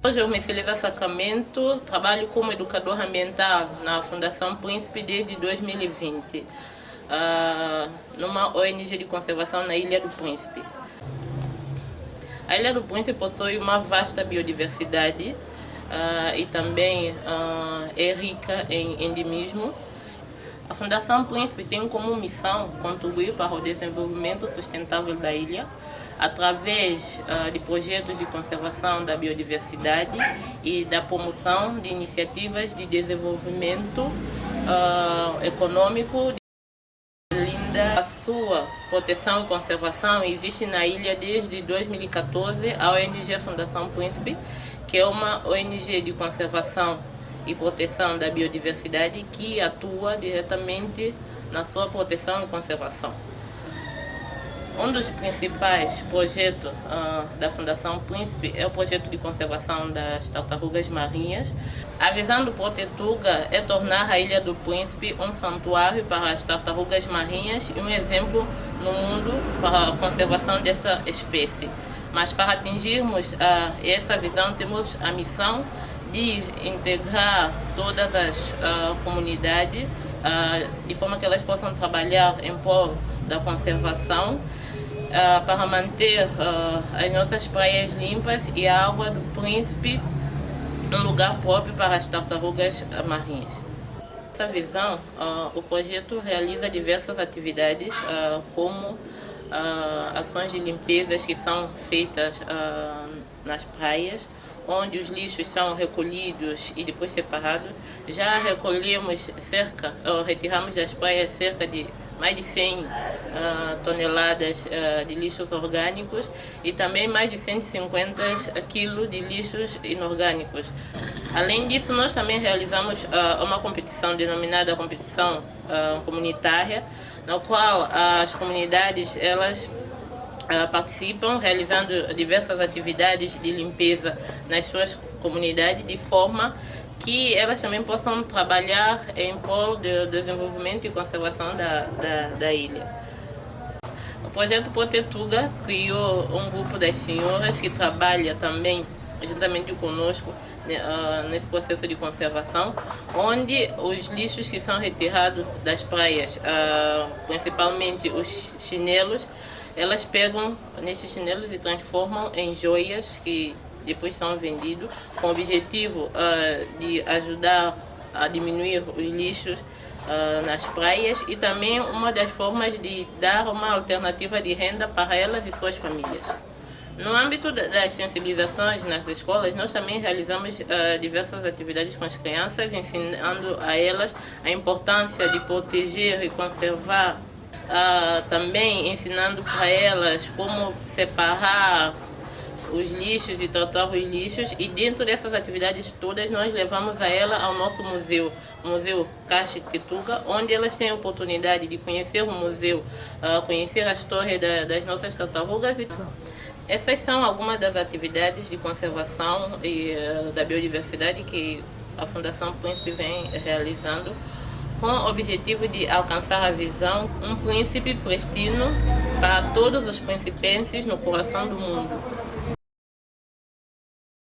Hoje eu me Felisa Sacramento, trabalho como educador ambiental na Fundação Príncipe desde 2020, numa ONG de conservação na Ilha do Príncipe. A Ilha do Príncipe possui uma vasta biodiversidade e também é rica em endemismo. A Fundação Príncipe tem como missão contribuir para o desenvolvimento sustentável da ilha através de projetos de conservação da biodiversidade e da promoção de iniciativas de desenvolvimento econômico. A sua proteção e conservação existe na ilha desde 2014 a ONG Fundação Príncipe, que é uma ONG de conservação e proteção da biodiversidade que atua diretamente na sua proteção e conservação. Um dos principais projetos da Fundação Príncipe é o projeto de conservação das tartarugas marinhas. A visão do Protetuga é tornar a Ilha do Príncipe um santuário para as tartarugas marinhas e um exemplo no mundo para a conservação desta espécie. Mas para atingirmos essa visão, temos a missão de integrar todas as comunidades de forma que elas possam trabalhar em prol da conservação para manter as nossas praias limpas e a água do Príncipe um lugar próprio para as tartarugas marinhas. Nessa visão, o projeto realiza diversas atividades, como ações de limpezas que são feitas nas praias, onde os lixos são recolhidos e depois separados. Já retiramos das praias cerca de mais de 100 toneladas de lixos orgânicos e também mais de 150 quilos de lixos inorgânicos. Além disso, nós também realizamos uma competição denominada competição comunitária, na qual as comunidades participam realizando diversas atividades de limpeza nas suas comunidades, de forma que elas também possam trabalhar em prol do desenvolvimento e conservação da ilha. O projeto Protetuga criou um grupo das senhoras que trabalha também juntamente conosco nesse processo de conservação, onde os lixos que são retirados das praias, principalmente os chinelos, elas pegam nesses chinelos e transformam em joias que depois são vendidos, com o objetivo de ajudar a diminuir os lixos nas praias e também uma das formas de dar uma alternativa de renda para elas e suas famílias. No âmbito das sensibilizações nas escolas, nós também realizamos diversas atividades com as crianças, ensinando a elas a importância de proteger e conservar, também ensinando para elas como separar os lixos e tratar os lixos, e dentro dessas atividades todas nós levamos a ela ao nosso museu, o Museu Caixa Tetuga, onde elas têm a oportunidade de conhecer o museu, conhecer a história das nossas tartarugas. Essas são algumas das atividades de conservação e da biodiversidade que a Fundação Príncipe vem realizando, com o objetivo de alcançar a visão um príncipe pristino para todos os principenses no coração do mundo.